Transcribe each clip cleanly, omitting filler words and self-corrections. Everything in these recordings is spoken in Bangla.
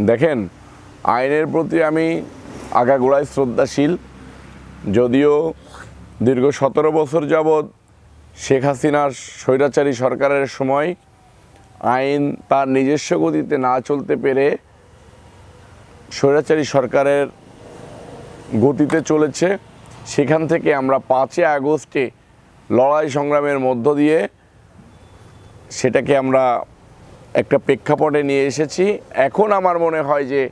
দেখেন, আইনের প্রতি আমি আগাগোড়ায় শ্রদ্ধাশীল। যদিও দীর্ঘ 17 বছর যাবৎ শেখ হাসিনার স্বৈরাচারী সরকারের সময় আইন তার নিজস্ব গতিতে না চলতে পেরে স্বৈরাচারী সরকারের গতিতে চলেছে, সেখান থেকে আমরা 5 আগস্টে লড়াই সংগ্রামের মধ্য দিয়ে সেটাকে আমরা একটা প্রেক্ষাপটে নিয়ে এসেছি। এখন আমার মনে হয় যে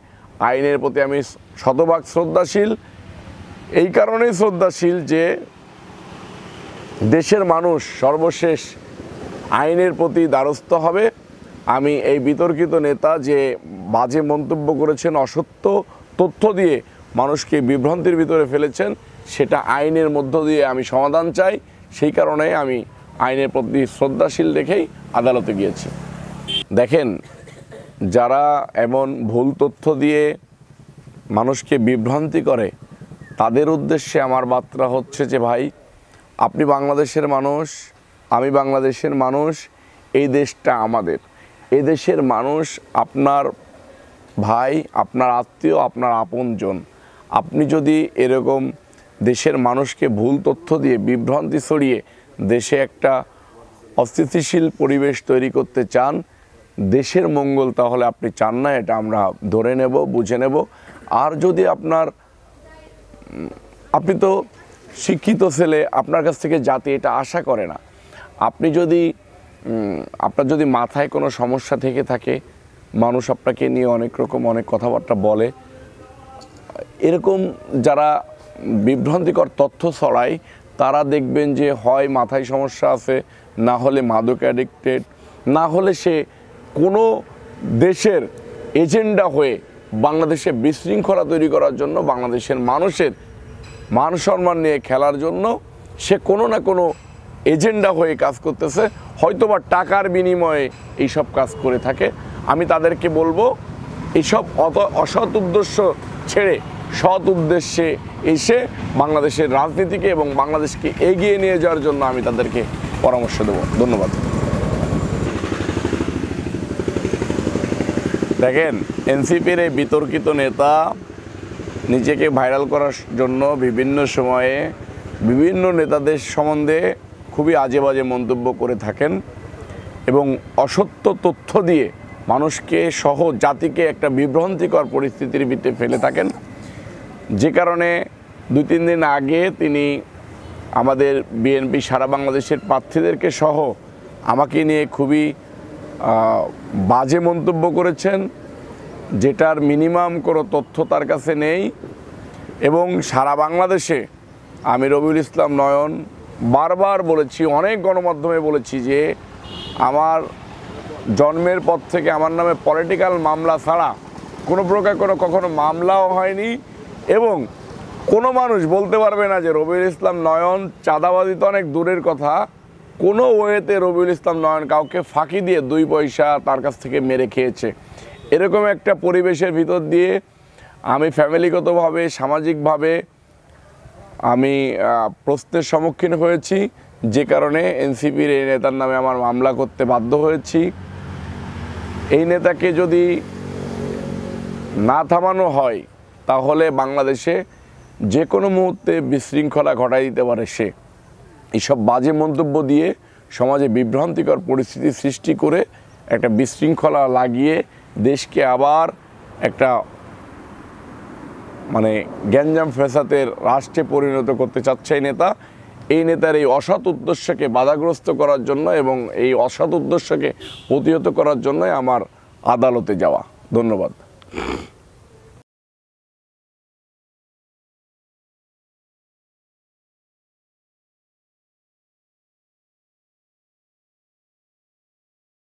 আইনের প্রতি আমি শতভাগ শ্রদ্ধাশীল। এই কারণেই শ্রদ্ধাশীল যে দেশের মানুষ সর্বশেষ আইনের প্রতি দ্বারস্থ হবে। আমি এই বিতর্কিত নেতা যে বাজে মন্তব্য করেছেন, অসত্য তথ্য দিয়ে মানুষকে বিভ্রান্তির ভিতরে ফেলেছেন, সেটা আইনের মধ্য দিয়ে আমি সমাধান চাই। সেই কারণে আমি আইনের প্রতি শ্রদ্ধাশীল রেখেই আদালতে গিয়েছি। দেখেন, যারা এমন ভুল তথ্য দিয়ে মানুষকে বিভ্রান্তি করে, তাদের উদ্দেশ্যে আমার বার্তা হচ্ছে যে ভাই, আপনি বাংলাদেশের মানুষ, আমি বাংলাদেশের মানুষ, এই দেশটা আমাদের। এই দেশের মানুষ আপনার ভাই, আপনার আত্মীয়, আপনার আপনজন। আপনি যদি এরকম দেশের মানুষকে ভুল তথ্য দিয়ে বিভ্রান্তি ছড়িয়ে দেশে একটা অস্থিতিশীল পরিবেশ তৈরি করতে চান, দেশের মঙ্গল তাহলে আপনি চান না, এটা আমরা ধরে নেব, বুঝে নেব। আর যদি আপনি তো শিক্ষিত ছেলে, আপনার কাছ থেকে জাতি এটা আশা করে না। আপনার যদি মাথায় কোনো সমস্যা থেকে থাকে, মানুষ আপনাকে নিয়ে অনেক রকম অনেক কথাবার্তা বলে, এরকম যারা বিভ্রান্তিকর তথ্য ছড়ায়, তারা দেখবেন যে হয় মাথায় সমস্যা আছে, না হলে মাদক অ্যাডিক্টেড, না হলে সে কোনো দেশের এজেন্ডা হয়ে বাংলাদেশে বিশৃঙ্খলা তৈরি করার জন্য, বাংলাদেশের মানুষের মান সম্মান নিয়ে খেলার জন্য সে কোনো না কোনো এজেন্ডা হয়ে কাজ করতেছে, হয়তোবা টাকার বিনিময়ে এইসব কাজ করে থাকে। আমি তাদেরকে বলবো, এইসব অসৎ উদ্দেশ্য ছেড়ে সৎ উদ্দেশ্যে এসে বাংলাদেশের রাজনীতিকে এবং বাংলাদেশকে এগিয়ে নিয়ে যাওয়ার জন্য আমি তাদেরকে পরামর্শ দেব। ধন্যবাদ। দেখেন, এনসিপির এই বিতর্কিত নেতা নিজেকে ভাইরাল করার জন্য বিভিন্ন সময়ে বিভিন্ন নেতাদের সম্বন্ধে খুবই আজে বাজে মন্তব্য করে থাকেন এবং অসত্য তথ্য দিয়ে মানুষকে সহ জাতিকে একটা বিভ্রান্তিকর পরিস্থিতির ভিতরে ফেলে থাকেন। যে কারণে 2-3 দিন আগে তিনি আমাদের বিএনপি সারা বাংলাদেশের প্রার্থীদেরকে সহ আমাকে নিয়ে খুবই বাজে মন্তব্য করেছেন, যেটার মিনিমাম কোনো তথ্য তার কাছে নেই। এবং সারা বাংলাদেশে আমি রবিউল ইসলাম নয়ন বারবার বলেছি, অনেক গণমাধ্যমে বলেছি যে আমার জন্মের পর থেকে আমার নামে পলিটিক্যাল মামলা ছাড়া কোনো প্রকার কখনো মামলাও হয়নি, এবং কোনো মানুষ বলতে পারবে না যে রবিউল ইসলাম নয়ন চাঁদাবাজি তো অনেক দূরের কথা, কোনো ওয়েতে রবিউল ইসলাম নয়ন কাউকে ফাঁকি দিয়ে 2 পয়সা তার কাছ থেকে মেরে খেয়েছে। এরকম একটা পরিবেশের ভিতর দিয়ে আমি ফ্যামিলিগতভাবে, সামাজিকভাবে আমি প্রশ্নের সম্মুখীন হয়েছি, যে কারণে এনসিপির এই নেতার নামে আমার মামলা করতে বাধ্য হয়েছি। এই নেতাকে যদি না থামানো হয়, তাহলে বাংলাদেশে যে কোনো মুহূর্তে বিশৃঙ্খলা ঘটাই দিতে পারে সে। এইসব বাজে মন্তব্য দিয়ে সমাজে বিভ্রান্তিকর পরিস্থিতি সৃষ্টি করে একটা বিশৃঙ্খলা লাগিয়ে দেশকে আবার একটা গ্যাঞ্জাম ফ্যাসাদের রাষ্ট্রে পরিণত করতে চাচ্ছে এই নেতা। এই নেতার এই অসৎ উদ্দেশ্যকে বাধাগ্রস্ত করার জন্য এবং এই অসৎ উদ্দেশ্যকে প্রতিহত করার জন্যই আমার আদালতে যাওয়া। ধন্যবাদ।